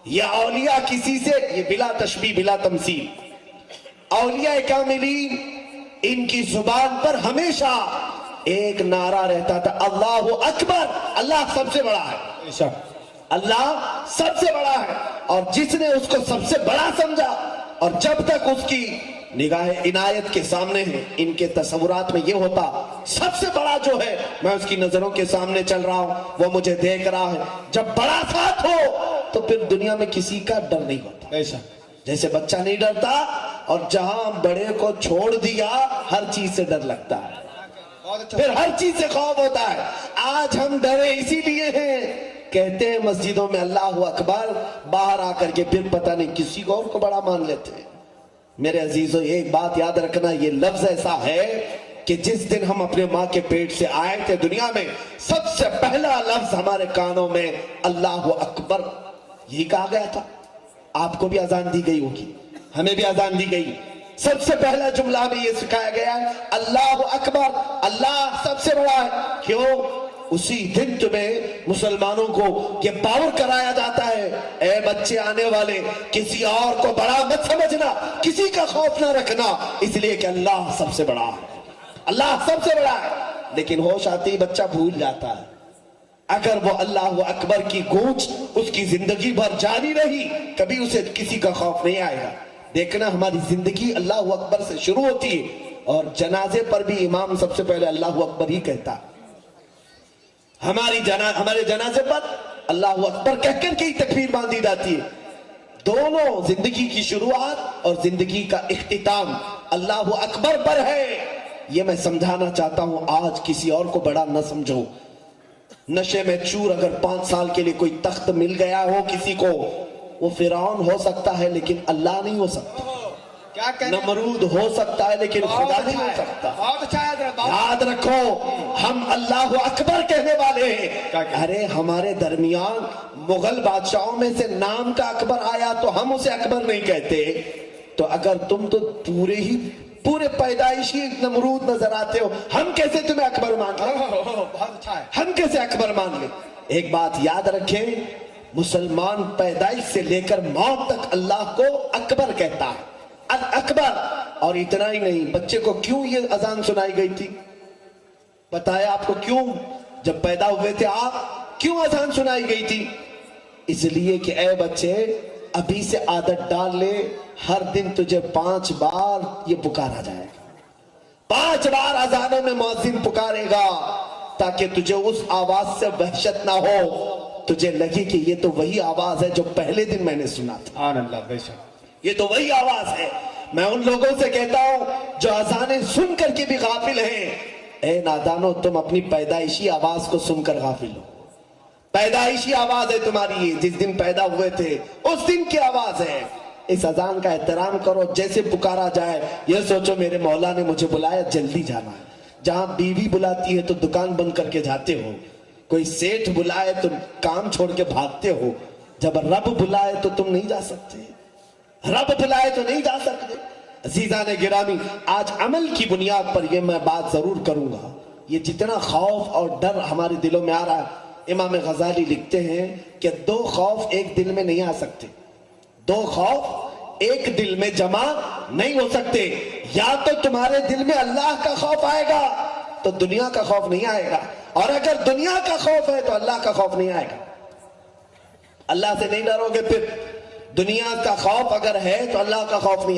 یہ اولیاء کسی سے، یہ بلا تشبیہ بلا تمثیل، اولیاء کاملین ان کی زبان پر ہمیشہ ایک نعرہ رہتا تھا، اللہ اکبر، اللہ سب سے بڑا ہے، اللہ سب سے بڑا ہے۔ اور جس نے اس کو سب سے بڑا سمجھا اور جب تک اس کی نگاہ عنایت کے سامنے ہے، ان کے تصورات میں یہ ہوتا سب سے بڑا جو ہے، میں اس کی نظروں کے سامنے چل رہا ہوں، وہ مجھے دیکھ رہا ہے، جب بڑا ساتھ ہو تو پھر دنیا میں کسی کا ڈر نہیں ہوتا، جیسے بچہ نہیں ڈرتا، اور جہاں بڑے کو چھوڑ دیا ہر چیز سے ڈر لگتا ہے، پھر ہر چیز سے خوف ہوتا ہے۔ آج ہم ڈرے اسی لیے ہیں، کہتے ہیں مسجدوں میں اللہ اکبر، باہر آ کر کے پھر پتہ نہیں کسی کو اور کو بڑا مان لیتے ہیں۔ میرے عزیزو، ایک بات یاد رکھنا، یہ لفظ ایسا ہے کہ جس دن ہم اپنے ماں کے پیٹ سے آئے تھے دنیا میں، سب سے پہلا لفظ ہمارے کانوں میں اللہ اکبر یہی کہا گیا تھا۔ آپ کو بھی اذان دی گئی ہوگی، ہمیں بھی اذان دی گئی، سب سے پہلا جملہ میں یہ سکھایا گیا ہے اللہ اکبر، اللہ سب سے بڑا ہے۔ کیوں؟ اسی دن تمہیں مسلمانوں کو یہ باور کرایا جاتا ہے، اے بچے آنے والے، کسی اور کو بڑا مت سمجھنا، کسی کا خوف نہ رکھنا، اس لیے کہ اللہ سب سے بڑا ہے، اللہ سب سے بڑا ہے۔ لیکن ہوش آتے ہی بچہ بھول جاتا ہے۔ اگر وہ اللہ اکبر کی گونج اس کی زندگی بھر جاری رہی، کبھی اسے کسی کا خوف نہیں آئے گا۔ دیکھنا، ہماری زندگی اللہ اکبر سے شروع ہوتی ہے، اور جنازے پر بھی امام سب سے پہلے اللہ اکبر ہی کہتا ہے۔ ہمارے جنازے پر اللہ اکبر کہہ کر کے ہی تکبیر باندھی جاتی ہے۔ دونوں زندگی کی شروعات اور زندگی کا اختتام اللہ اکبر پر ہے۔ یہ میں سمجھانا چاہتا ہوں، آج کسی اور کو بڑا نہ سمجھو۔ نشے میں چور اگر 5 سال کے لیے کوئی تخت مل گیا ہو کسی کو، وہ فرعون ہو سکتا ہے لیکن اللہ نہیں ہو سکتا، نمرود ہو سکتا ہے لیکن خدا نہیں ہو سکتا۔ یاد رکھو، ہم اللہ اکبر کہنے والے ہیں۔ ارے ہمارے درمیان مغل بادشاہوں میں سے نام کا اکبر آیا تو ہم اسے اکبر نہیں کہتے، تو اگر تم تو پورے پیدائشی نمرود نظر آتے ہو، ہم کیسے تمہیں اکبر مان لیں؟ ہم کیسے اکبر مان لیں؟ ایک بات یاد رکھیں، مسلمان پیدائش سے لے کر موت تک اللہ کو اکبر کہتا ہے، اکبر۔ اور اتنا ہی نہیں، بچے کو کیوں یہ اذان سنائی گئی تھی؟ بتایا آپ کو کیوں؟ جب پیدا ہوئے تھے آپ، کیوں اذان سنائی گئی تھی؟ اس لیے کہ اے بچے، ابھی سے عادت ڈال لے، ہر دن تجھے 5 بار یہ پکارا جائے گا، 5 بار اذانوں میں مؤذن پکارے گا، تاکہ تجھے اس آواز سے وحشت نہ ہو، تجھے لگے کہ یہ تو وہی آواز ہے جو پہلے دن میں نے سنا تھا۔ سبحان اللہ، بے شک یہ تو وہی آواز ہے۔ میں ان لوگوں سے کہتا ہوں جو اذانیں سن کر کے بھی غافل ہیں، اے نادانو، تم اپنی پیدائشی آواز کو سن کر غافل ہو۔ پیدائشی آواز ہے تمہاری، جس دن پیدا ہوئے تھے اس دن کی آواز ہے۔ اس اذان کا احترام کرو، جیسے پکارا جائے یہ سوچو میرے مولا نے مجھے بلایا، جلدی جانا ہے۔ جہاں بیوی بلاتی ہے تو دکان بند کر کے جاتے ہو، کوئی سیٹھ بلائے تو کام چھوڑ کے بھاگتے ہو، جب رب بلائے تو تم نہیں جا سکتے، رب بلائے تو نہیں جا سکتے۔ عزیزان گرامی، آج عمل کی بنیاد پر یہ میں بات ضرور کروں گا، یہ جتنا خوف اور ڈر ہمارے دلوں میں آ رہا ہے، امام غزالی لکھتے ہیں کہ 2 خوف ایک دل میں نہیں آ سکتے، 2 خوف ایک دل میں جمع نہیں ہو سکتے۔ یا تو تمہارے دل میں اللہ کا خوف آئے گا تو دنیا کا خوف نہیں آئے گا، اور اگر دنیا کا خوف ہے تو اللہ کا خوف نہیں آئے گا۔ اللہ سے نہیں ڈرو گے، پھر دنیا کا خوف اگر ہے تو اللہ کا خوف نہیں